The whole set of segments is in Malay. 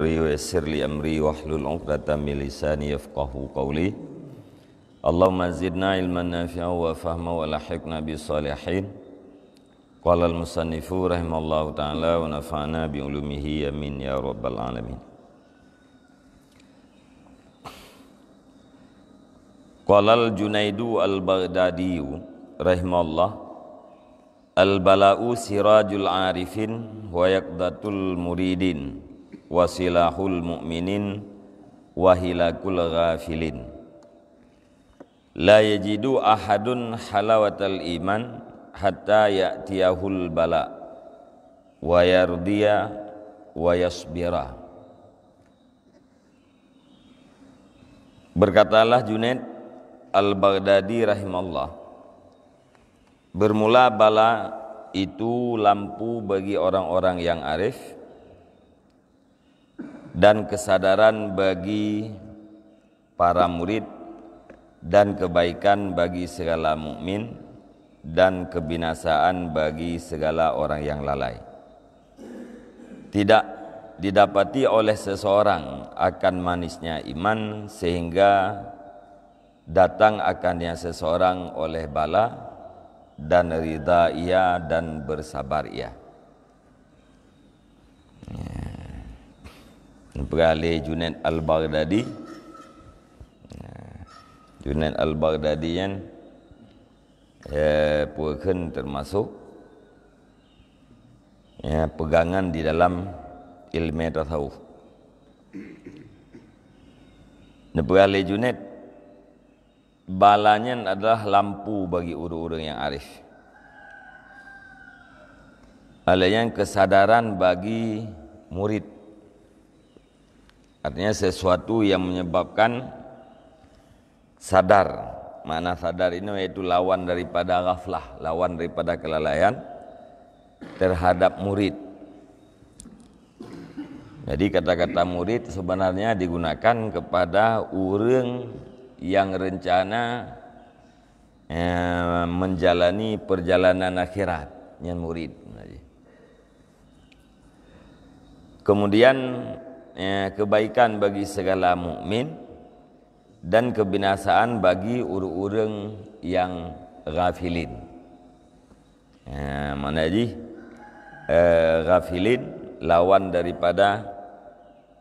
ويسر لي أمري واحلل عقدة من لساني يفقهوا قولي اللهم زدنا علما نافعا وفهما والحقنا بالصالحين قال المصنف رحمه الله تعالى ونفعنا بعلومه آمين يا رب العالمين. Qala al-Junaidu al-Baghdadi rahimahullah al-bala'u sirajul arifin wa yaqdatul muridin wa silahul mu'minin wa hilakul ghafilin la yajidu ahadun halawatal iman hatta ya'tiyahul bala wa yardiya wa yasbira. Berkatalah Junaid Al-Baghdadi rahimahullah, bermula bala itu lampu bagi orang-orang yang arif dan kesadaran bagi para murid dan kebaikan bagi segala mukmin dan kebinasaan bagi segala orang yang lalai. Tidak didapati oleh seseorang akan manisnya iman sehingga datang akannya seseorang oleh bala dan ridha ia dan bersabar ia. Beralih Junaid Al-Baghdadi. Junaid Al-Baghdadi yang purken termasuk pegangan di dalam ilmu tasawuf. Beralih Junaid, balanya adalah lampu bagi orang-orang yang arif. Balanya kesadaran bagi murid. Artinya sesuatu yang menyebabkan sadar. Makna sadar ini yaitu lawan daripada ghaflah, lawan daripada kelalaian terhadap murid. Jadi kata-kata murid sebenarnya digunakan kepada orang yang rencana menjalani perjalanan akhirat, yang murid. Kemudian kebaikan bagi segala mukmin dan kebinasaan bagi orang-orang yang ghafilin. Mana ji? Ghafilin lawan daripada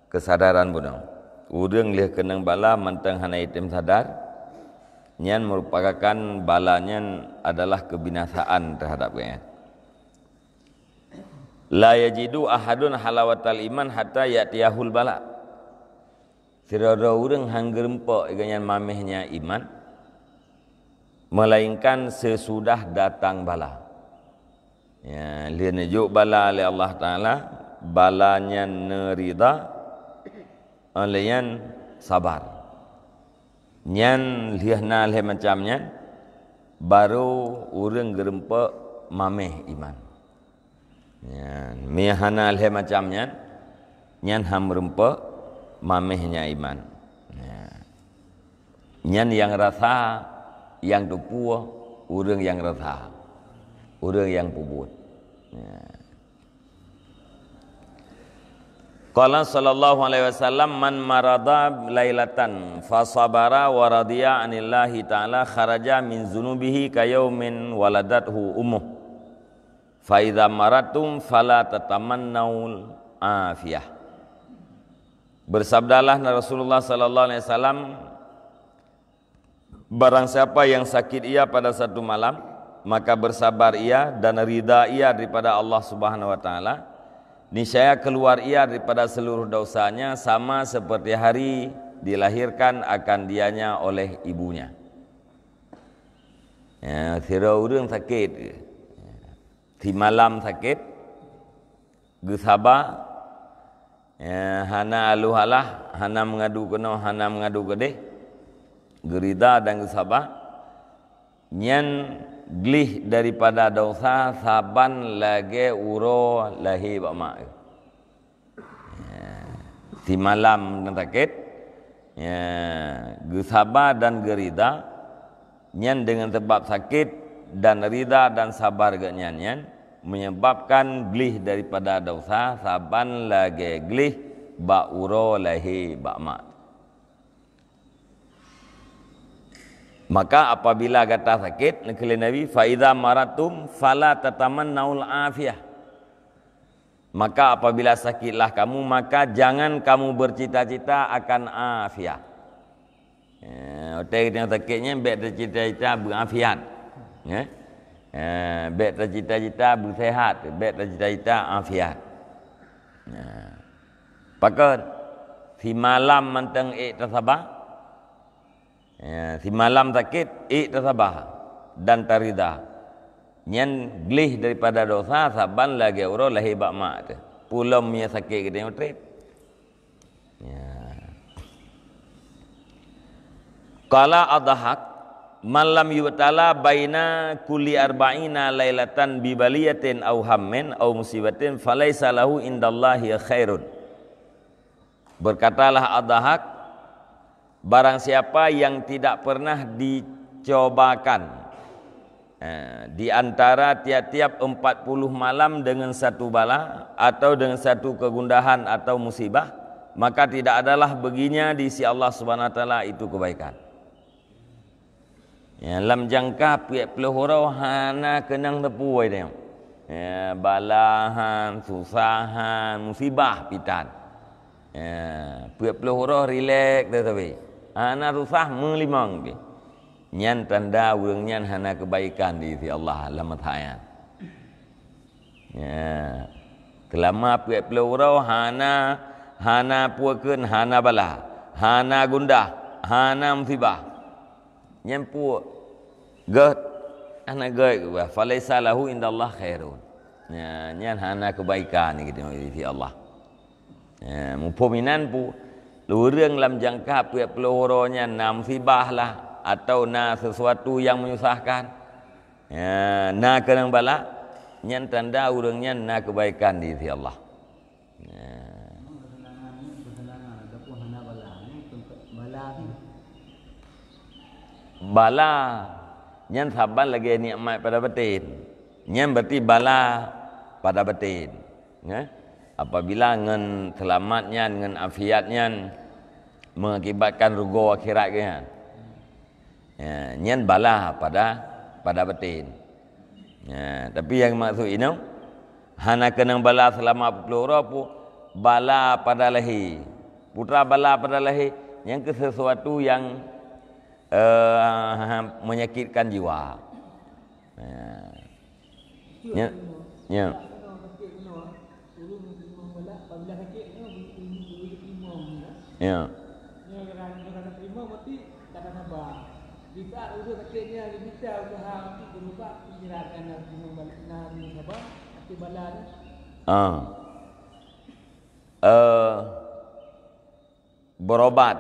kesadaran bunang. Urang lihat kenang bala mantang hana item sadar, nyan merupakan balanya adalah kebinasaan terhadap kalian. La yajidu ahadun halawatal iman hatta ya'tiyahul bala. Sirara urang hanggerempo iganyan mamehnya iman, melainkan sesudah datang bala. Ya, lihat nejuk bala oleh Allah Ta'ala, balanya nerida, olehnya sabar. Nyan lihatna leh macamnya, baru urang gerempe mameh iman. Nyan mihana leh macamnya, nyan ham rempe mamehnya iman. Nyan yang rasa, yang tupua, urang yang rasa, urang yang puput. Qala sallallahu alaihi wasallam man marada lailatan fasabara wa radiya anillahi ta'ala kharaja min zunubihi kayaumin waladathu ummuh fa idza maratum fala tatamannaul afiyah. Bersabdalah Rasulullah sallallahu alaihi wasallam, barang siapa yang sakit ia pada satu malam, maka bersabar ia dan ridha ia daripada Allah Subhanahu wa taala, niscaya keluar ia daripada seluruh dosanya sama seperti hari dilahirkan akan dianya oleh ibunya. Sira urang sakit, di malam sakit, gesaba, hana aluhalah, hana mengadu kena, hana mengadu gede, gerida dan gesaba, nyan glih daripada dosa saban lagi uro lahi bama. Di malam dan sakit, gesaba dan gerida, nyan dengan sebab sakit dan rida dan sabar nyan menyebabkan glih daripada dosa saban lagi glih ba uro lahi ba mak. Maka apabila kata sakit, kata Nabi, fa idza maratum fala tatamannaul afiyah. Maka apabila sakitlah kamu, maka jangan kamu bercita-cita akan afiat. Otak yang sakitnya baik tercita-cita berafiat. Ya. Baik tercita-cita bersehat, baik tercita-cita afiat. Pakon si malam manteng tasabah. Si malam sakit tasabah dan tarida. Nyan glih daripada dosa saban lagi uro lahi bak mak tu. Pulam nya sakit kita yang trip. Qala adhak man lam yubtala baina kulli arba'ina lailatan bi baliyatin aw hammin aw musibatin falaisa lahu indallahi khairun. Berkatalah adhak, barang siapa yang tidak pernah dicobakan di antara tiap-tiap 40 malam dengan satu bala atau dengan satu kegundahan atau musibah, maka tidak adalah baginya di sisi Allah Subhanahu wa taala itu kebaikan. Lam jangka piak pelihara hana kenang tepu dia. Balahan, susahan, musibah pitan. Piak pelihara relax dah tapi. Hana susah melimang dia. Nyan tanda urang nyan hana kebaikan di sisi Allah lamat hayat. Kelama piak pelihara hana puakeun hana bala, hana gundah, hana musibah. Nyan puak gad ana gad wa falaisa lahu indallah khairun. Nyan hana kebaikan gitu di sisi Allah. Mupominan pu lurang lam jangka piak pelihara nyan na musibah lah atau na sesuatu yang menyusahkan. Na kenang bala nyan tanda urangnya na kebaikan di sisi Allah. Bala nyan saban lagi nikmat pada batin. Nyan berarti bala pada batin. Apabila ngan selamatnya, ngan afiatnya mengakibatkan rugo akhirat ke. Nyan bala pada batin. Tapi yang maksud ini hana kenang bala selama 40 orang pu bala pada lahi. Putra bala pada lahi yang ke sesuatu yang menyakitkan jiwa. Ya. Ya. Di saat udah sakitnya bisa usaha untuk berubah pikiran nari apa hati balan. Berobat.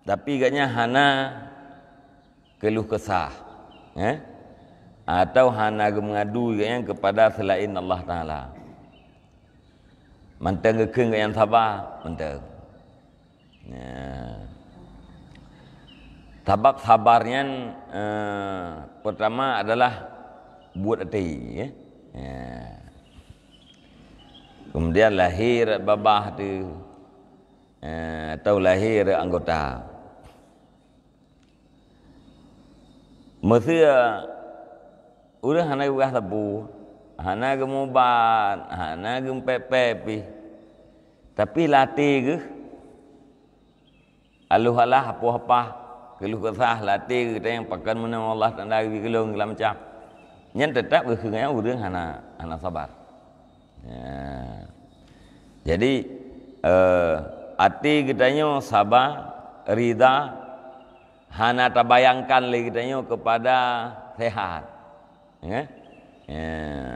Tapi agaknya hana keluh kesah. Atau hana mengadu kepada selain Allah Ta'ala. Manteng kekeng yang sabar, manteng. Sebab sabarnya pertama adalah buat hati. Kemudian lahir babah tu atau lahir anggota. Masa urang hana gugah sabu, hana gemuban, hana gempepepi. Tapi latih ke aluhalah apa-apa keluh kesah latih kita yang pakan menang Allah tanda kelung dalam macam nyan tetap berkenaan urang hana sabar. Jadi hati kitanya sabar, rida, hana terbayangkan lagi kitanya kepada sehat.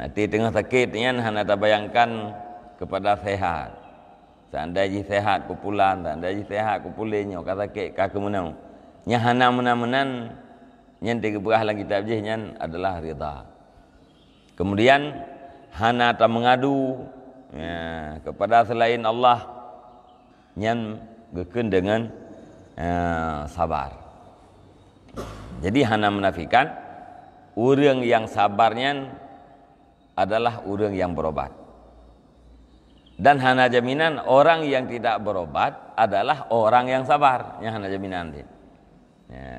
Hati tengah sakit nyan hana terbayangkan kepada sehat. Seandainya sehat kumpulan, seandainya sehat kumpulinnya kata sakit ka kemenang. Nya hana menan-menan nyan tiga berah lang kitab je nyan adalah rida. Kemudian hana tak mengadu kepada selain Allah nyan geken dengan sabar. Jadi hana menafikan urang yang sabarnya adalah urang yang berobat. Dan hana jaminan orang yang tidak berobat adalah orang yang sabar. Yang hana jaminan dia. Ya.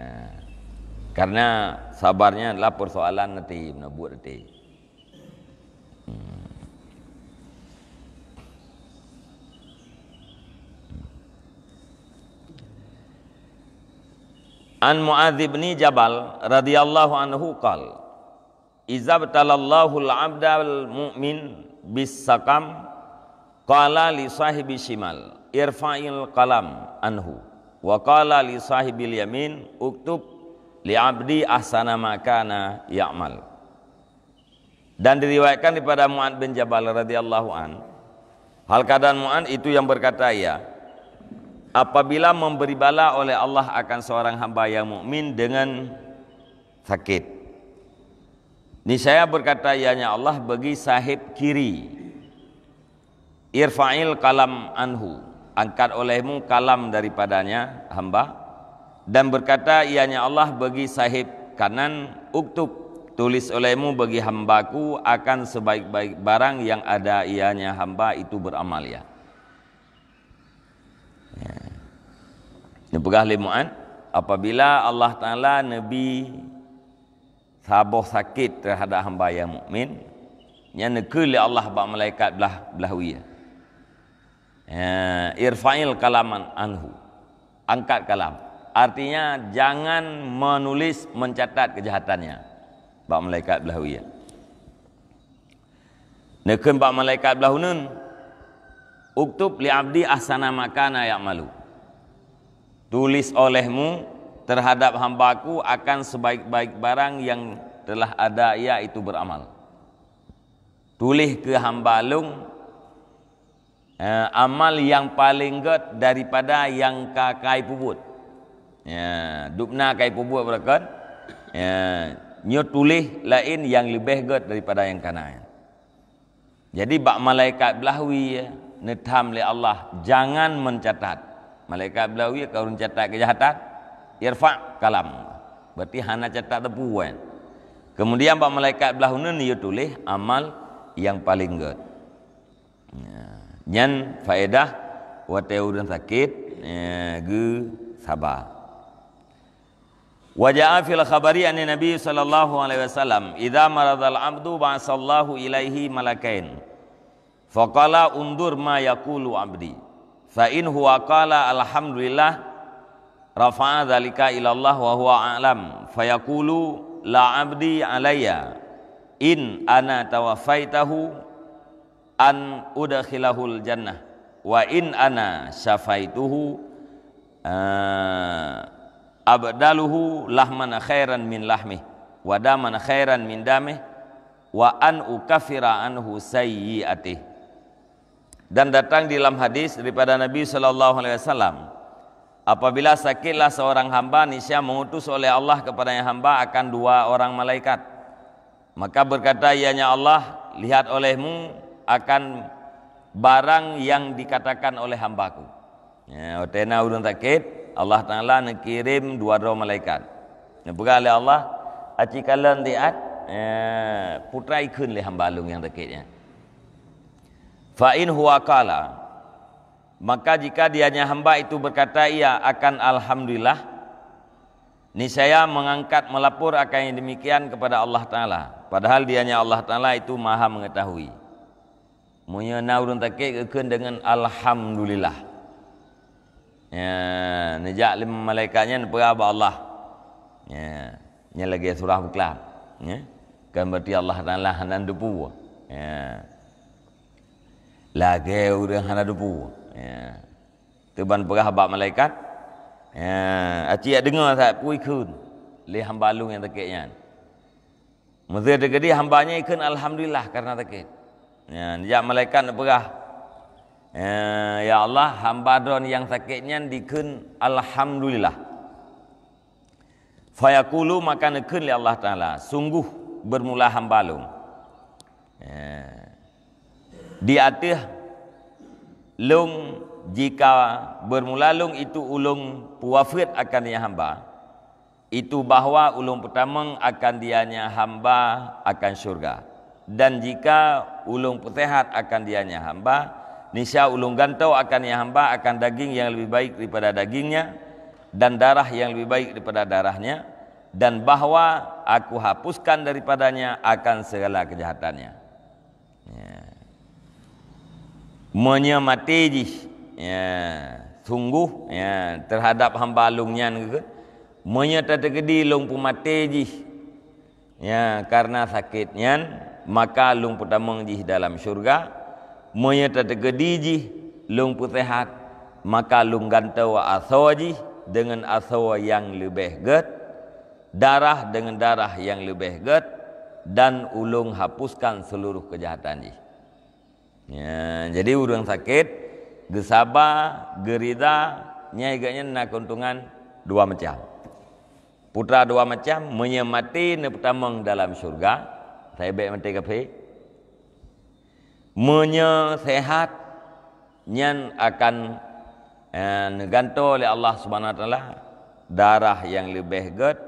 Karena sabarnya adalah persoalan nanti nak buat nanti. An Muadz bin Jabal radhiyallahu anhu qala Iza btalallahu al-'abda al-mu'min bis-saqam qala li sahibi shimal irfa'il qalam anhu wa qala li sahibil yamin uktub li 'abdi ahsana ma kana ya'mal. Dan diriwayatkan daripada Muadz bin Jabal radhiyallahu an, hal keadaan Muadz itu yang berkata ya, apabila memberi bala oleh Allah akan seorang hamba yang mukmin dengan sakit, niscaya berkata ianya Allah bagi sahib kiri, irfa'il kalam anhu, angkat olehmu kalam daripadanya hamba, dan berkata ianya Allah bagi sahib kanan, uktub, tulis olehmu bagi hambaku akan sebaik-baik barang yang ada ianya hamba itu beramal ya. Ini pegah limuan apabila Allah Ta'ala Nabi sabar sakit terhadap hamba yang mukmin, yang nekul Allah bak malaikat belah wiyah. Irfa'il kalaman anhu, angkat kalam. Artinya jangan menulis mencatat kejahatannya. Bak malaikat belah wiyah. Nekul bak malaikat belah hunun, uktub li abdi ahsana makana ya'malu. Tulis olehmu terhadap hambaku akan sebaik-baik barang yang telah ada ia itu beramal. Tulis ke hamba lung amal yang paling get daripada yang kai pubut. Ya, dupna kai pubut berakan. Ya, nyo tulis lain yang lebih get daripada yang kanan. Jadi bak malaikat belahwi netham li Allah jangan mencatat. Malaikat belawi kau mencatat kejahatan, irfa' kalam. Berarti hana catat tepu kan. Kemudian bak malaikat belahunun dia tulis amal yang paling good. Nyan faedah wa teudan sakit ge sabar. Wa ja'a fil khabari anna Nabi sallallahu alaihi wasallam idza maradal abdu ba'asallahu ilaihi malakain. Faqala undur ma yaqulu abdi. Fa in huwa qala alhamdulillah rafa'a dzalika ila Allah wa huwa a'lam fayaqulu la 'abdi alayya in ana tawaffaitahu an udkhilahul jannah wa in ana syafaituhu abdaluhu lahman khairan min lahmih wa daman khairan min damih wa an ukaffira anhu sayyi'atih. Dan datang di dalam hadis daripada Nabi sallallahu alaihi wasallam, apabila sakitlah seorang hamba, niscaya mengutus oleh Allah kepadanya hamba akan dua orang malaikat. Maka berkata ianya Allah, lihat olehmu akan barang yang dikatakan oleh hambaku. Ya, otena urun sakit, Allah Taala nakirim dua malaikat. Nepega oleh Allah, acikalan diat putra ikun le hamba lung yang sakitnya. Fa in huwa qala, maka jika dianya hamba itu berkata ia akan alhamdulillah, niscaya mengangkat melapor akan yang demikian kepada Allah Ta'ala, padahal dianya Allah Ta'ala itu maha mengetahui. Munya naurun takik ikun dengan alhamdulillah. Ya, nejak lima malaikatnya nepera Allah. Ya, nya lagi surah Al-Qalam. Ya, kan berarti Allah Ta'ala hanan depu. Ya. Lagi orang hana depu. Ya. Teban perah bab malaikat. Ya, acik dengar tak pui kun. Le hamba lung yang takitnya. Mesti degedi hambanya ikun alhamdulillah karena takit. Ya, dia malaikat nak perah. Ya Allah, hamba don yang sakitnya dikun alhamdulillah. Fayaqulu maka nekun li Allah Taala, sungguh bermula hamba lung. Ya. Di atas lung jika bermula lung itu ulung puafid akan dia hamba, itu bahawa ulung pertama akan dianya hamba akan syurga, dan jika ulung petehat akan dianya hamba niscaya ulun gantau akan ia hamba akan daging yang lebih baik daripada dagingnya dan darah yang lebih baik daripada darahnya, dan bahwa aku hapuskan daripadanya akan segala kejahatannya. Ya. Menyemati ya, sungguh ya, terhadap hamba lungnya ke menyatategedi lung pumati ya, karena sakitnya maka lung putamang di dalam syurga. Menyatategedi lung putehat maka lung gantau asawaji dengan asawa yang lebih get, darah dengan darah yang lebih get, dan ulung hapuskan seluruh kejahatan. Ya, jadi orang sakit, gesaba, gerida, nyai nak keuntungan dua macam. Putra dua macam, menyemati neputamang dalam syurga, saya baik mati kafe. Menyesehat, nyan akan neganto oleh Allah Subhanahu Wa Taala darah yang lebih get,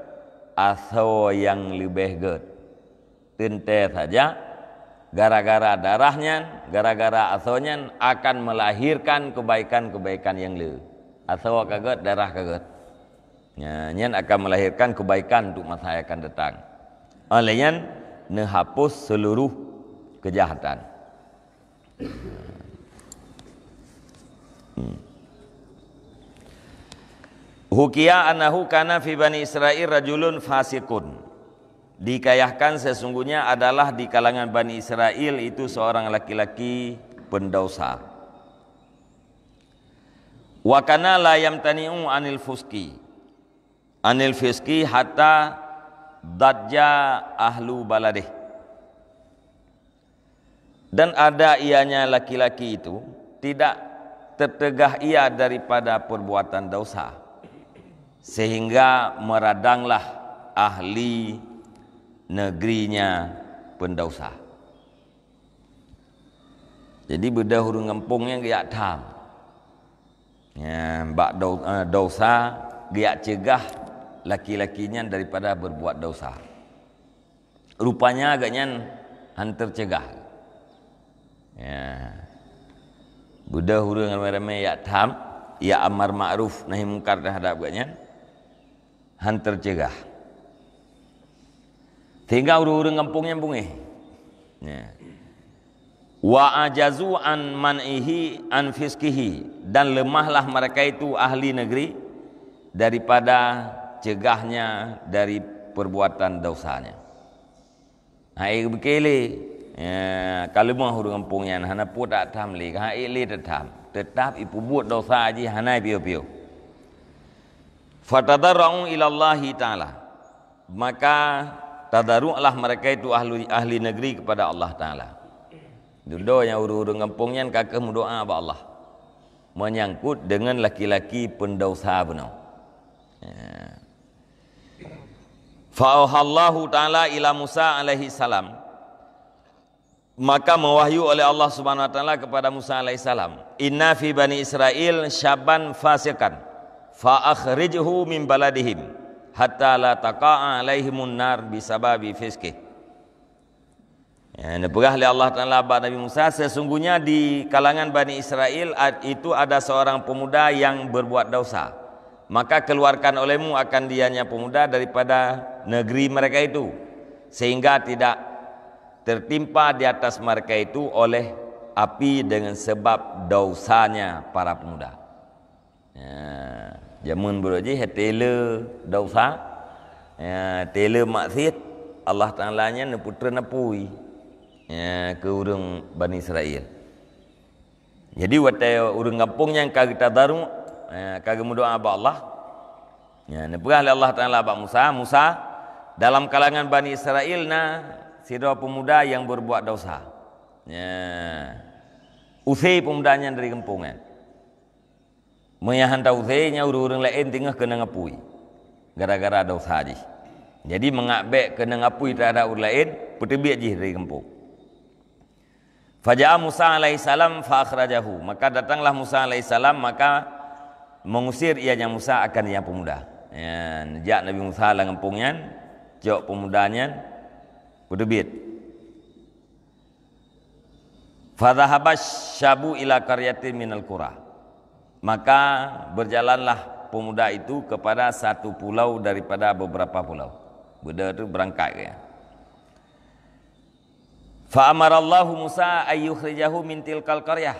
aso yang lebih get. Tente saja, gara-gara darahnya, gara-gara asonya akan melahirkan kebaikan-kebaikan yang le. Aso kaget, darah kaget. Nyan akan melahirkan kebaikan untuk masa yang akan datang. Olehnya menghapus seluruh kejahatan. Hukiya annahu kana fi Bani Israil rajulun fasikun. Dikayahkan sesungguhnya adalah di kalangan Bani Israel itu seorang laki-laki pendosa. Wa kana la yamtani'u anil fiski hatta dadja ahlu baladih. Dan ada ianya laki-laki itu tidak tertegah ia daripada perbuatan dosa, sehingga meradanglah ahli negerinya pendosa. Jadi beda hurung kampung yang dia tham. Ya, bak dosa dia cegah laki-lakinya daripada berbuat dosa. Rupanya agaknya hantar cegah. Ya. Beda hurung ramai-ramai ya tham, ya amar ma'ruf nahi mungkar terhadap agaknya hantar cegah. Sehingga urang-urang kampungnya bungih. Ya. Wa ajazu an man'ihi an fiskihi, dan lemahlah mereka itu ahli negeri daripada cegahnya dari perbuatan dosanya. Hai bekele ya, kalau mau urang kampungnya hana pu tak tham li, hai li tetap ipu buat dosa aji hanai piu-piu. Fatadarra'u ila Allah Ta'ala, maka tadarru'lah mereka itu ahli negeri kepada Allah Ta'ala. Dulu yang urung-urung kampungnya kakak mendoa kepada Allah menyangkut dengan laki-laki pendosa benar. Ya. Fa'auhallahu ta'ala ila Musa alaihi salam, maka mewahyu oleh Allah Subhanahu Wa Ta'ala kepada Musa alaihi salam, inna fi bani Israel syaban fasikan fa akhrijhu min baladihim hatta la taqa'a alaihimun nar bisababi fiskih. Ya, diperah oleh Allah Ta'ala kepada Nabi Musa, sesungguhnya di kalangan Bani Israel itu ada seorang pemuda yang berbuat dosa, maka keluarkan olehmu akan dianya pemuda daripada negeri mereka itu, sehingga tidak tertimpa di atas mereka itu oleh api dengan sebab dosanya para pemuda. Ya, jamun beruji hetele dosa, ya, tele maksiat, Allah Ta'ala-nya neputra nepui ya, ke urang Bani Israel. Jadi watai urang kampung yang kagak tadarung, kagak mendoa kepada Allah. Ya, nepulah Allah Ta'ala kepada Musa dalam kalangan Bani Israel sira pemuda yang berbuat dosa. Ya. Usai pemudanya dari kampungan. Menyahan usainya urang lain tengah kena ngapui gara-gara dosa ji. Jadi mengabek kena ngapui terhadap urang lain, petebik ji dari kampung. Faja'a Musa alaihissalam fa akhrajahu, maka datanglah Musa alaihissalam maka mengusir ianya Musa akan yang pemuda. Ya, nejak Nabi Musa lah kampungnya, jauh pemudanya petebik. Fadhahabas syabu ila qaryatin minal qura. Maka berjalanlah pemuda itu kepada satu pulau daripada beberapa pulau. Budak itu berangkat ya. Fa amarallahu Musa ayyukhrijahu min tilkal qaryah.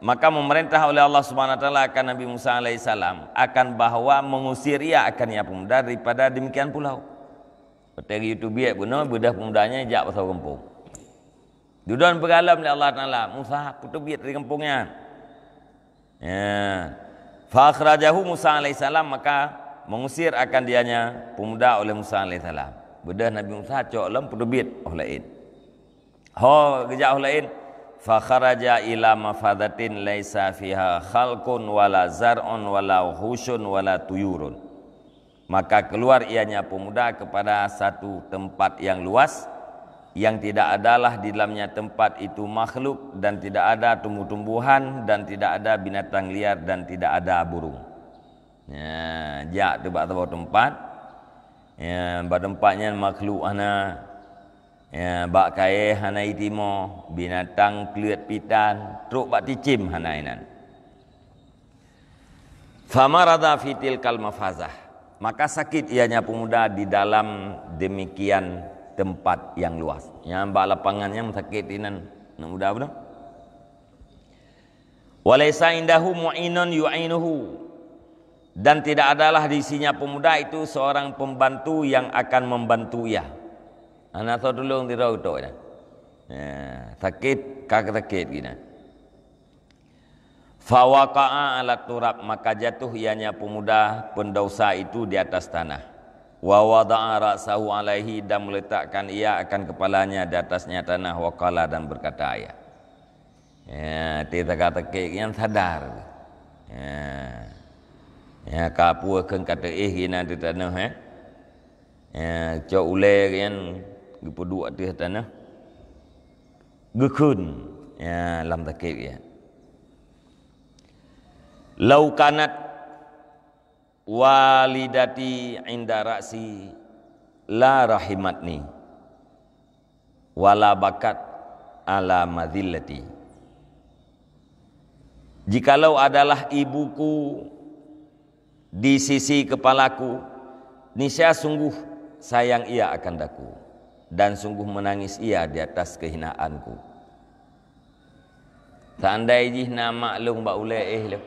Maka memerintah oleh Allah Subhanahu wa taala akan Nabi Musa alaihissalam akan bahwa mengusir ia akan ia pemuda daripada demikian pulau. Peteri itu biak benar budak pemudanya jak pasal kampung. Duduan bergalam oleh Allah Taala, Musa putus biak dari kampungnya. Ya. Fa akhrajahu Musa alaihissalam, maka mengusir akan dianya pemuda oleh Musa alaihissalam. Bedah Nabi Musa cok lam putus biak olain. Ho gejak olain. Fa kharaja ila mafadatin laisa fiha khalqun wala zar'un wala hushun wala tuyurun. Maka keluar ianya pemuda kepada satu tempat yang luas, yang tidak adalah di dalamnya tempat itu makhluk, dan tidak ada tumbuh-tumbuhan, dan tidak ada binatang liar, dan tidak ada burung. Ya, jak tu bak tempat. Ya, bak tempatnya makhluk ana. Ya, bak kae hana itimo, binatang kleut pitan, truk bak ticim hana inan. Famarada fi tilkal mafazah. Maka sakit ianya pemuda di dalam demikian tempat yang luas. Yang bak lapangannya sakit inan nak muda betul. Walaysa indahu mu'inun yu'inuhu. Dan tidak adalah di sisinya pemuda itu seorang pembantu yang akan membantu ia. Anak tahu dulu di rau tu ya. Sakit kak sakit gina. Fawaqa'a ala turab, maka jatuh ianya pemuda pendosa itu di atas tanah. Wa wada'a ra'sahu alaihi, dan meletakkan ia akan kepalanya di atasnya tanah. Waqala, dan berkata ia. Ya, tidak kata kek yang sadar. Ya, kapu akan kata gina di tanah ya, cok ule yang gepeduk di tanah. Gekun ya lam takik ya. Lau kanat walidati inda ra'si la rahimatni wala bakat ala madhillati. Jikalau adalah ibuku di sisi kepalaku, niscaya sungguh sayang ia akan daku, dan sungguh menangis ia di atas kehinaanku. Seandainya nama maklum bak uleh le,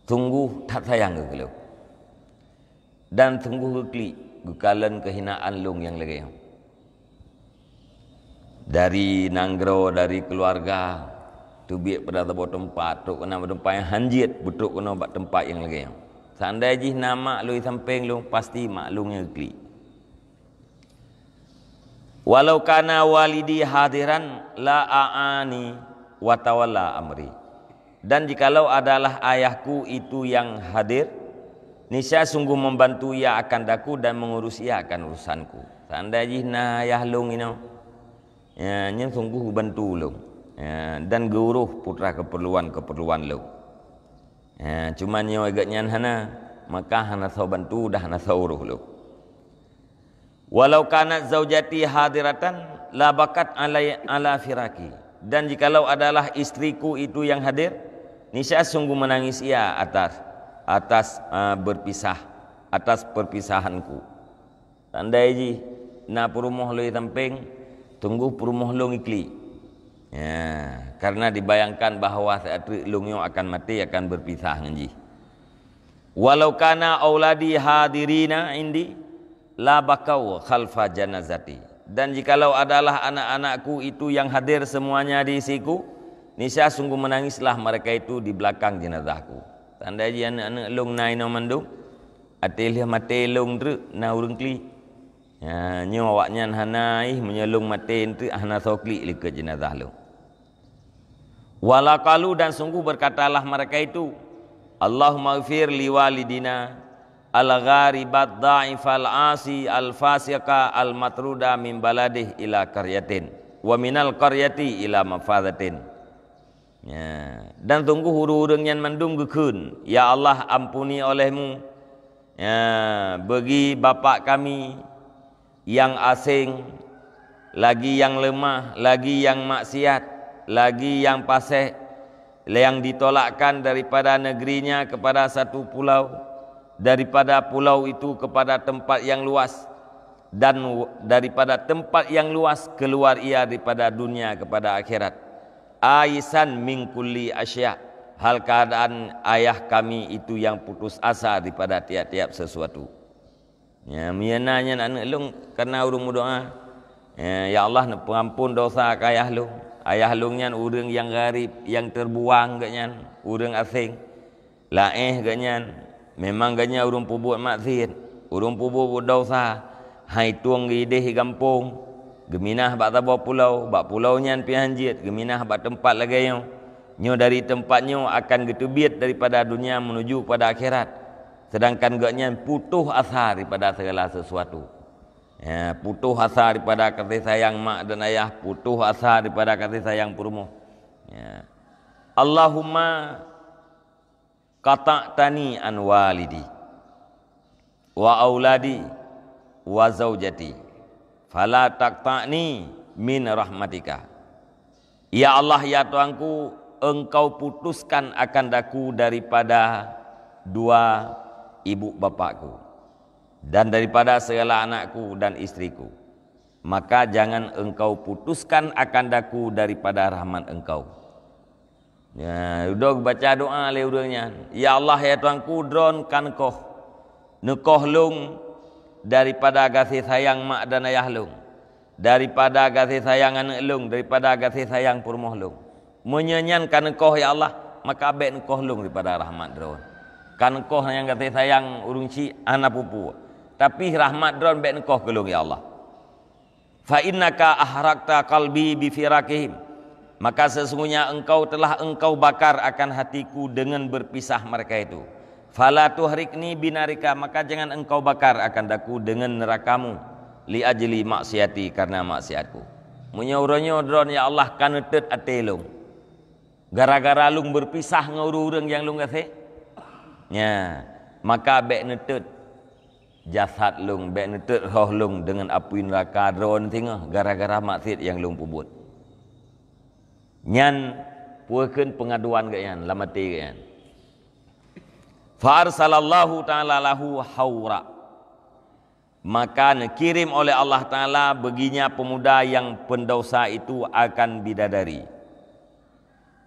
sungguh tak sayang ke lu, dan sungguh kekli gekalan kehinaan lung yang lagi. Dari nanggro, dari keluarga, tu biak pada tempat, tu kena tempat yang hanjit, betul kena buat tempat yang lagi. Seandainya nama lu samping lu, pasti maklumnya kekli. Walau kana walidi hadiran la a'ani wa tawalla amri. Dan jikalau adalah ayahku itu yang hadir, niscaya sungguh membantu ia akan daku dan mengurus ia akan urusanku. Seandainya na ayah lung ini, ya, nya sungguh bantu lung, ya, dan guruh putra keperluan lung. Ya, cuma nyo agaknya hana, maka hana tahu bantu dah hana tahu uruh lung. Walau kanat zaujati hadiratan la bakat ala firaki. Dan jikalau adalah istriku itu yang hadir, niscaya sungguh menangis ia atas berpisah, atas perpisahanku. Tandai na perumoh lu tamping, tunggu perumoh lu ngikli. Ya, karena dibayangkan bahawa saat lungyo akan mati, akan berpisah nganji. Walau kana auladi hadirina indi la bakau khalfa janazati. Dan jikalau adalah anak-anakku itu yang hadir semuanya di siku, niscaya sungguh menangislah mereka itu di belakang jenazahku. Tanda ji anak-anak long nai no mandung, atilih mati long tu na urung kli. Ya, nyo awaknya hanai menyelung mati tu hana sokli ke jenazah lu. Walaqalu, dan sungguh berkatalah mereka itu, Allahumma ighfir li walidina al-gharibat da'ifal asi al-fasiqa al-matruda min baladih ila qaryatin wa minal qaryati ila mafadatin. Ya, dan tunggu huru-hurung yang mendung gekun, ya Allah ampuni olehmu, ya, bagi bapak kami yang asing lagi yang lemah, lagi yang maksiat, lagi yang fasik, yang ditolakkan daripada negerinya kepada satu pulau, daripada pulau itu kepada tempat yang luas, dan daripada tempat yang luas keluar ia daripada dunia kepada akhirat. Aisan min kulli asya, hal keadaan ayah kami itu yang putus asa daripada tiap-tiap sesuatu. Ya, miananya anak long karena urung berdoa. Ya Allah nak pengampun dosa ke ayah long. Ayah long nyan urang yang garib, yang terbuang ganyan, urang asing. Laeh ganyan, memang ganyan urang pubut maksiat, urang pubut dosa. Hai tuang gideh gampung, geminah bak tabau pulau, bak pulau nyan pi hanjit, geminah bak tempat lagi nyo dari tempatnya akan getubit daripada dunia menuju pada akhirat. Sedangkan gaknya putuh asa daripada segala sesuatu. Ya, putuh asa daripada kasih sayang mak dan ayah, putuh asa daripada kasih sayang perumoh. Ya. Allahumma qata'tani an walidi wa auladi wa zaujati fala taqta'ni min rahmatika. Ya Allah, ya Tuhanku, Engkau putuskan akan daku daripada dua ibu bapakku dan daripada segala anakku dan istriku, maka jangan Engkau putuskan akan daku daripada rahmat Engkau. Ya, udah baca doa le urangnya. Ya Allah, ya Tuhanku, dronkan koh nekoh lung daripada kasih sayang mak dan ayah lung, daripada kasih sayang anak lung, daripada kasih sayang perumoh lung. Menyenyankan koh ya Allah, maka abek koh lung daripada rahmat dron. Kan koh yang kasih sayang urung ci anak pupu, tapi rahmat dron bek koh kelung ya Allah. Fa innaka ahrakta qalbi bi firakihim, maka sesungguhnya engkau telah engkau bakar akan hatiku dengan berpisah mereka itu. Fala tuhrikni binarika, maka jangan engkau bakar akan daku dengan nerakamu, li ajli maksiati, karena maksiatku. Munya-uranyo dron ya Allah kan tet atelung, gara-gara lung berpisah ngurung yang lung kasih. Ya, maka bek netut jasad lung, bek netut roh lung dengan api neraka dron tengah gara-gara maksiat yang lung pubut. Nyan puakeun pengaduan ke yan, lamati ke yan. Fa arsalallahu ta'ala lahu haura, maka dikirim oleh Allah Ta'ala baginya pemuda yang pendosa itu akan bidadari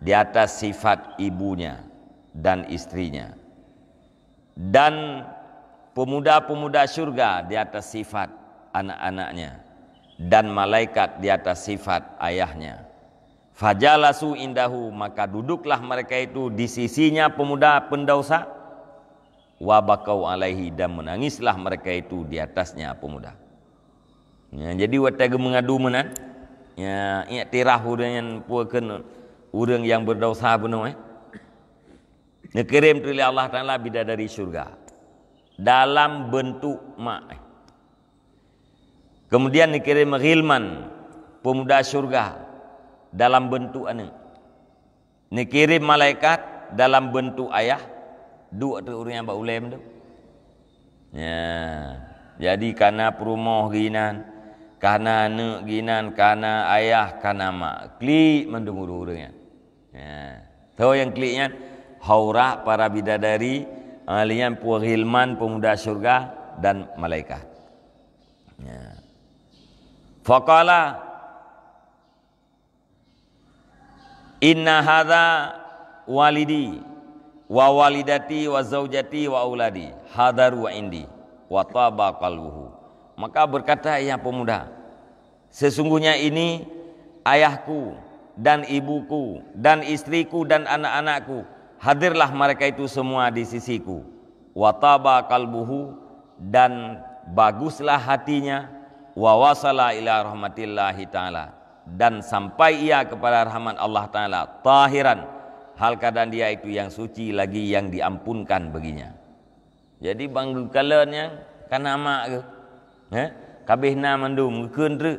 di atas sifat ibunya dan istrinya, dan pemuda-pemuda syurga di atas sifat anak-anaknya, dan malaikat di atas sifat ayahnya. Fajalasu indahu, maka duduklah mereka itu di sisinya pemuda pendosa, wabakau alaihi, dan menangislah mereka itu di atasnya pemuda. Ya, jadi waktu mengadu menan, ya iktiraf dengan puakeun urang yang berdosa benar. Dikirim oleh Allah Ta'ala bidadari syurga dalam bentuk mak. Kemudian dikirim ghilman, pemuda syurga dalam bentuk anak. Dikirim malaikat dalam bentuk ayah. Dua tu orang yang bak ulem tu. Ya, jadi karena perumoh ginan, karena anak ginan, karena ayah, karena mak. Klik mendengar orangnya. Ya, tahu yang kliknya haura para bidadari, alian puhilman pemuda syurga dan malaikat. Ya. Faqala inna hadza walidi wa walidati wa zaujati wa auladi hadaru indi wa taba qalbuhu. Maka berkata yang pemuda, sesungguhnya ini ayahku dan ibuku dan istriku dan anak-anakku, hadirlah mereka itu semua di sisiku. Wa taba qalbuhu, dan baguslah hatinya. Wa wasala ila rahmatillahi ta'ala, dan sampai ia kepada rahmat Allah Ta'ala. Tahiran, hal keadaan dia itu yang suci lagi yang diampunkan baginya. Jadi banggu kalanya kana mak ke, kabihna mandum keun re,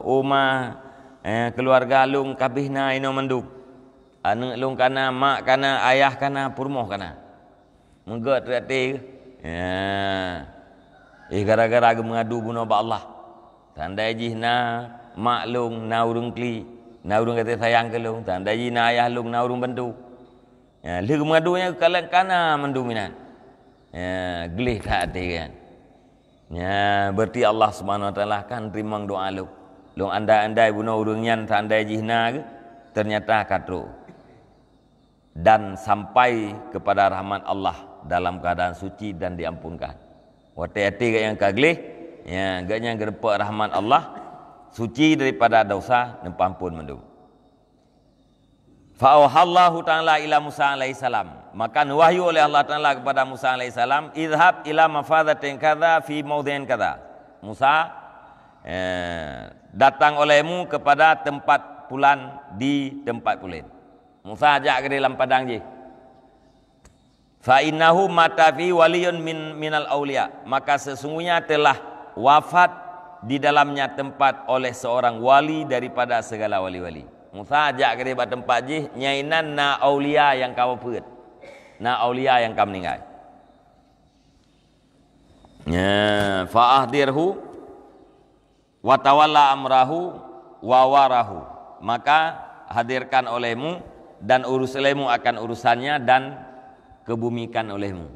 oma keluarga lung kabihna ino mandum, anak lung kana, mak kana, ayah kana, purmoh kana, menggot rete. Gara-gara mengadu guna ba Allah. Tandai ji na mak long na urung kli, na urung kata sayang ke long, tandai ji na ayah long na urung bantu. Ya, leu mengadunya kalan kana mendominan. Ya, gelih tak hati kan. Ya, berarti Allah Subhanahu wa taala kan terima doa lu. Long andai-andai bunuh urung nyan tandai ji na ke, ternyata katru. Dan sampai kepada rahmat Allah dalam keadaan suci dan diampunkan. Wati-hati yang kaglih, ya, gaknya gerpak rahmat Allah, suci daripada dosa dan pampun mendung. Fa'auhallahu ta'ala ila Musa alaihi salam. Maka wahyu oleh Allah Ta'ala kepada Musa alaihi salam, idhab ila mafadatin kadha fi maudhin kadha. Musa, datang olehmu kepada tempat pulan di tempat pulen. Musa ajak ke dalam padang je. Fa innahu mata fi waliyun minal auliya. Maka sesungguhnya telah wafat di dalamnya tempat oleh seorang wali daripada segala wali-wali. Musa ajak ke dalam tempat je, nyainan na aulia yang kau peut. Na aulia yang kau meninggal. Ya, fa ahdirhu wa tawalla amrahu wa warahu. Maka hadirkan olehmu dan urus olehmu akan urusannya dan kebumikan olehmu.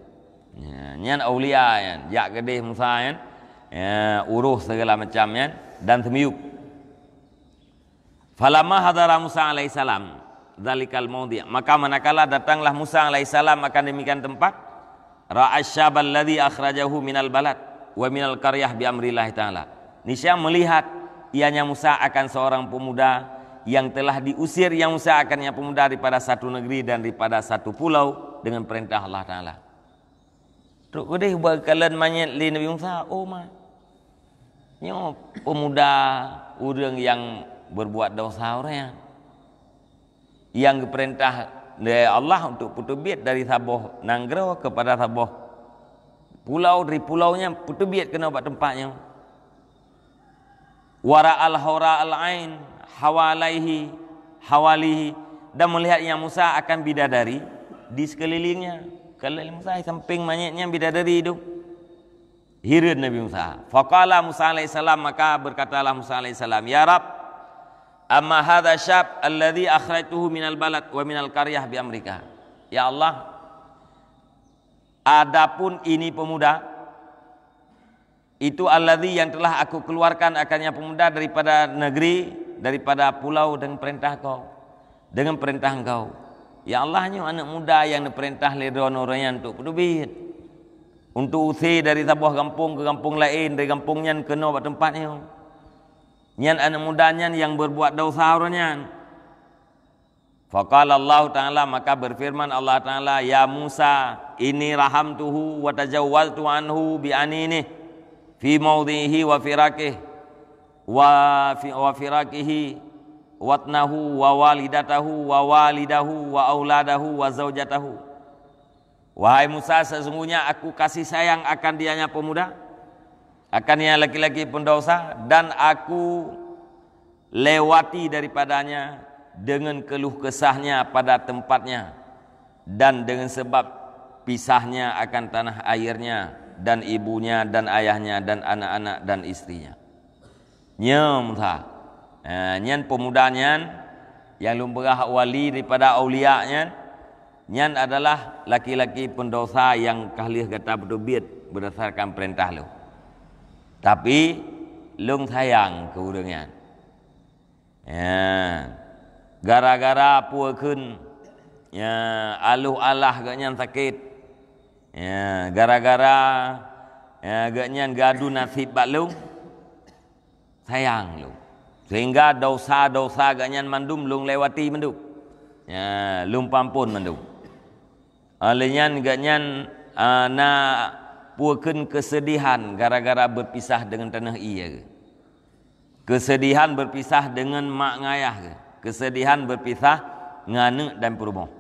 Ya, nyan aulia yan, jak gedeh Musa yan, ya, urus segala macam yan dan semiuk. Falamma hadara Musa alaihi salam zalikal maudhi', maka manakala datanglah Musa alaihi salam akan demikian tempat, ra'asyabal ladzi akhrajahu minal balad wa minal qaryah bi amrillah taala. Niscaya melihat ianya Musa akan seorang pemuda yang telah diusir, yang Musa akannya pemuda daripada satu negeri dan daripada satu pulau dengan perintah Allah Ta'ala. Teruk kedih bakalan manyet li Nabi Musa, oh ma, nyo pemuda orang yang berbuat dosa orang yang perintah dari Allah untuk putubit dari Sabah Nanggro kepada Sabah pulau, dari pulaunya putubit kena buat tempatnya. Wara'al hawra'al ain hawalihi, dan melihatnya Musa akan bidadari di sekelilingnya. Kalau Musa samping manyetnya bidadari itu, hirid Nabi Musa. Faqala Musa alaihi salam, maka berkatalah Musa alaihi salam, ya Rab, amma hadha syab alladhi akhrajtuhu minal balad wa minal qaryah bi amrika. Ya Allah, adapun ini pemuda itu alladhi yang telah aku keluarkan akannya pemuda daripada negeri, daripada pulau dengan perintah kau, dengan perintah engkau. Ya Allah, nyo anak muda yang diperintah ledron orangnya untuk pedubit, untuk usir dari sebuah kampung ke kampung lain, dari kampungnya kena buat tempatnya. Nyan anak mudanya yang berbuat dosa orangnya. Faqala Allah Ta'ala, maka berfirman Allah Ta'ala, ya Musa, ini rahamtuhu wa tajawwaltu anhu bi anini fi maudhihi wa firakih wa firakihi watnahu wa walidatahu wa walidahu wa auladahu wa zaujatahu. Wahai Musa, sesungguhnya aku kasih sayang akan dianya pemuda, akan dia laki-laki pendosa, dan aku lewati daripadanya dengan keluh kesahnya pada tempatnya dan dengan sebab pisahnya akan tanah airnya dan ibunya dan ayahnya dan anak-anak dan istrinya. Nyem tha, nyan pemudanya yang lumberah wali daripada aulia-nya, nyan adalah laki-laki pendosa yang kahlih kata berdubit berdasarkan perintah lu. Tapi lung sayang ke urangnya. Ya, gara-gara puakeun, ya aluh alah gaknya sakit. Ya, gara-gara ya gaknya gadu nasib bak lung. Sayang lu, sehingga dosa-dosa ganyan mandum lung lewati mandum, ya lung pampun mandum. Alenyan ganyan na puakeun kesedihan gara-gara berpisah dengan tanah iya, kesedihan berpisah dengan mak ngayah, kesedihan berpisah ngane dan perumoh.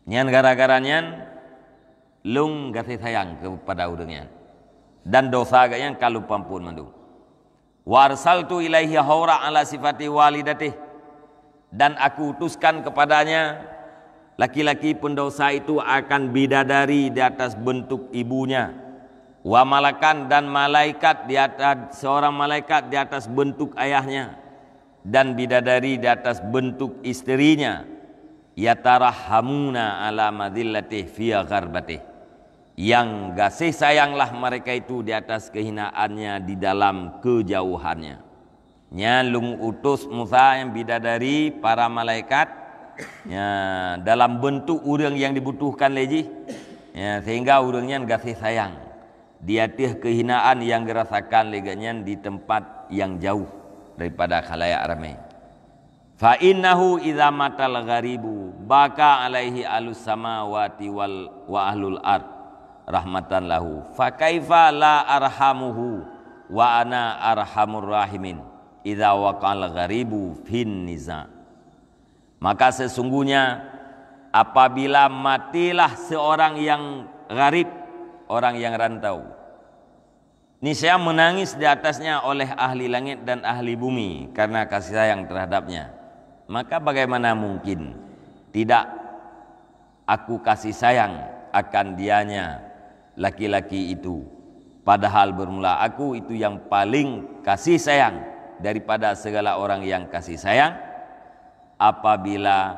Nyan gara-gara nyan lung kasih sayang kepada urangnya dan dosa ganyan kalau pampun mandum. Warsaltu ilaihi haura ala sifati walidatih, dan aku utuskan kepadanya laki-laki pendosa itu akan bidadari di atas bentuk ibunya. wa malakan dan malaikat di atas seorang malaikat di atas bentuk ayahnya, dan bidadari di atas bentuk istrinya, yatarahhamuna ala madillatih fi gharbatih, yang kasih sayanglah mereka itu di atas kehinaannya di dalam kejauhannya. Nyalung utus Musa yang bidadari para malaikat ya, dalam bentuk orang yang dibutuhkan lagi ya, sehingga orangnya kasih sayang di atas kehinaan yang dirasakan leganya di tempat yang jauh daripada khalayak ramai. Fa innahu idza matal gharibu baka alaihi alus samawati wa ahlul ard rahmatan lahu fa kaifa la arhamuhu wa ana arhamur rahimin idza waqal gharibu fin niza. Maka sesungguhnya apabila matilah seorang yang gharib, orang yang rantau, niscaya menangis di atasnya oleh ahli langit dan ahli bumi karena kasih sayang terhadapnya. Maka bagaimana mungkin tidak aku kasih sayang akan dianya laki-laki itu, padahal bermula aku itu yang paling kasih sayang daripada segala orang yang kasih sayang. Apabila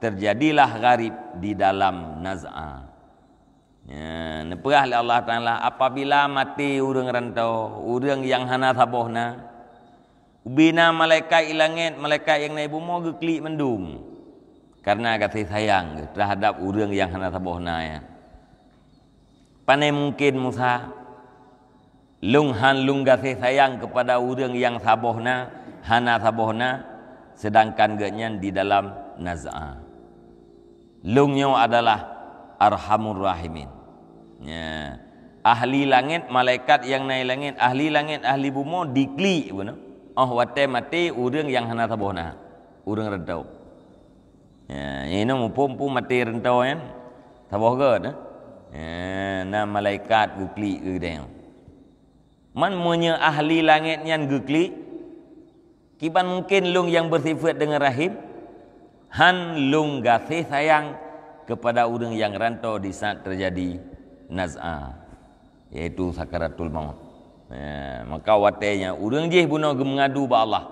terjadilah gharib di dalam naz'ah ya, neperah oleh Allah Ta'ala, apabila mati orang rantau, orang yang hana sabohna, ubina malaikat ilangit, malaikat yang naik bumi geklik mendung karena kasih sayang terhadap orang yang hana sabohna ya. Panai mungkin Musa lung kasih sayang kepada orang yang sabohna, hana sabohna, sedangkan genyan di dalam naz'ah. Lungnya adalah arhamur rahimin ya. Ahli langit, malaikat yang naik langit, ahli bumi dikli benar. Oh wate mati orang yang hana sabohna, orang rentau ya, ini mumpung mati rentau kan saboh ke ya, na malaikat dikli ke dia man punya ahli langit yang gekli. Kiban mungkin lung yang bersifat dengan rahim, han lung kasih sayang kepada orang yang rantau di saat terjadi naz'ah, yaitu sakaratul maut. Ya, maka watenya orang jih bunuh mengadu ba Allah.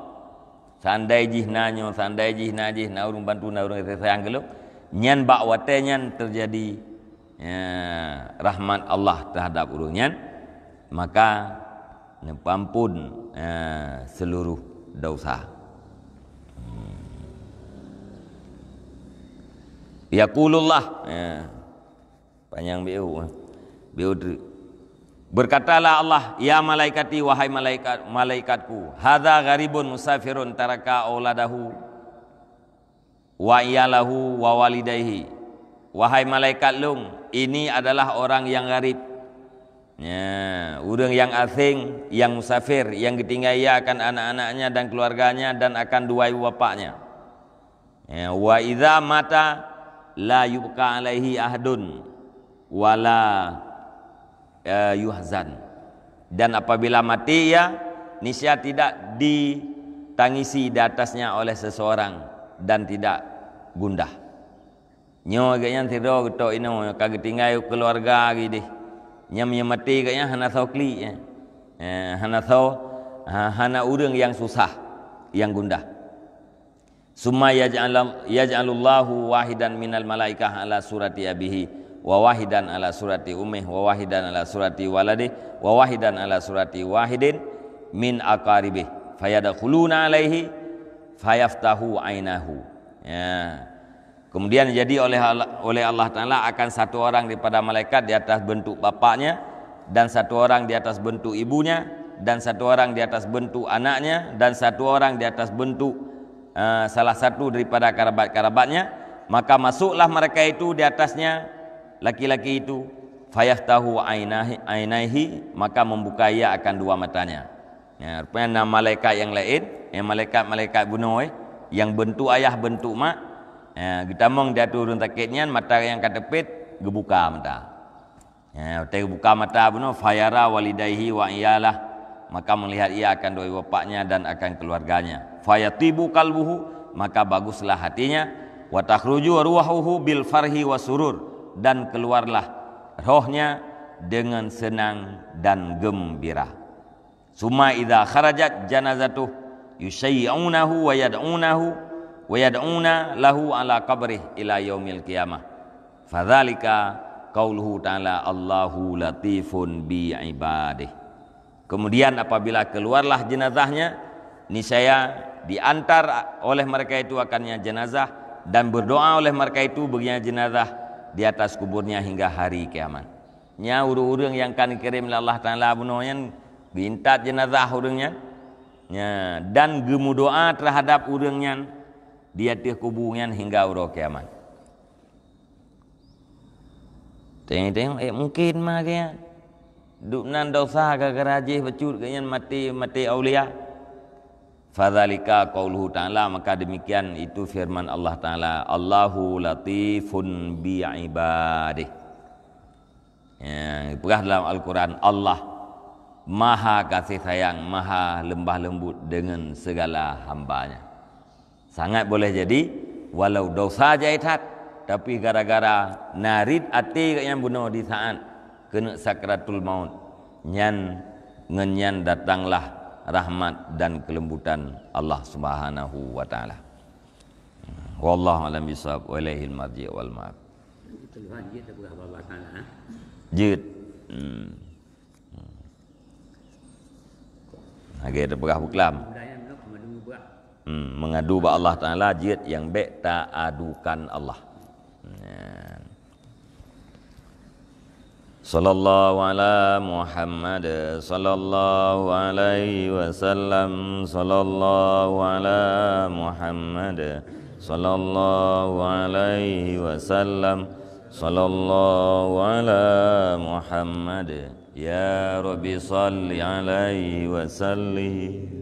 Sandai jih nanyo, sandai jih najih na urang bantu na urang kasih sayang geluk, nyan ba watenya terjadi ya, rahmat Allah terhadap urangnya, maka ampun seluruh dosa. Yaqulullah ya, panjang biu berkatalah Allah, ya malaikati wahai malaikatku, hadza gharibun musafirun taraka auladahu wa iyalahu wa walidayhi. Wahai malaikat lung, ini adalah orang yang gharib ya, orang yang asing, yang musafir, yang ditinggal ia akan anak-anaknya dan keluarganya dan akan dua ibu bapaknya ya. Wa idza mata la yubqa alaihi ahdun wala yuhzan, dan apabila mati ia niscaya tidak ditangisi di atasnya oleh seseorang dan tidak gundah. Nyo agaknya tido getok ino kagak tinggal keluarga gini nyam mati kayaknya hana kli ya. Hana urang yang susah, yang gundah. Summa yaj'alullahu wahidan minal malaikah ala surati abihi wa wahidan ala surati ummih wa wahidan ala surati waladih wa wahidan ala surati wahidin min aqaribih fayadkhuluna alaihi fayaftahu ainahu ya. Kemudian jadi oleh Allah Ta'ala akan satu orang daripada malaikat di atas bentuk bapaknya, dan satu orang di atas bentuk ibunya, dan satu orang di atas bentuk anaknya, dan satu orang di atas bentuk salah satu daripada kerabat-kerabatnya. Maka masuklah mereka itu di atasnya, laki-laki itu, fayaftahu ainaihi, maka membuka ia akan dua matanya ya. Rupanya malaikat yang lain, malaikat bunuh yang bentuk ayah bentuk mak ya, kita mong dia turun takitnya mata yang katepit gebuka mata ya, gebuka mata bunuh fayara walidaihi wa iyalah, maka melihat ia akan dua bapaknya dan akan keluarganya. Fayatibu kalbuhu, maka baguslah hatinya. Wa takhruju ruhuhu bil farhi wa surur, dan keluarlah rohnya dengan senang dan gembira. Summa idza kharajat janazatuh yusyai'unahu wa yad'una lahu ala qabrih ila yaumil qiyamah. Fadzalika qauluhu ta'ala Allahu latifun bi ibadih. Kemudian apabila keluarlah jenazahnya, niscaya diantar oleh mereka itu akannya jenazah dan berdoa oleh mereka itu baginya jenazah di atas kuburnya hingga hari kiamat. Nya urang-urang yang kan kirim oleh Allah Taala bunoyan bintat jenazah urangnya nya dan gemu doa terhadap urangnya di atas kuburnya hingga hari kiamat. Tengok mungkin mah kaya duknan dosa gara-gara rajih becut kaya mati aulia. Fadzalika qauluhu ta'ala, maka demikian itu firman Allah Ta'ala, Allahu latifun bi ibadih. Ya, dalam Al-Quran, Allah maha kasih sayang, maha lembah lembut dengan segala hambanya. Sangat boleh jadi walau dosa jahitat, tapi gara-gara narid ati yang bunuh di saat kena sakratul maut, ngenyan datanglah rahmat dan kelembutan Allah Subhanahu wa taala. Wallahu a'lam bishawab wa ilaihil marji' wal ma'ab. Jid. Agak ada berah buklam. Mengadu ba Allah Taala jid yang baik tak adukan Allah. Sallallahu ala Muhammad sallallahu alaihi wasallam, sallallahu ala Muhammad sallallahu alaihi wasallam, sallallahu ala Muhammad ya Rabbi salli alaihi wasallim.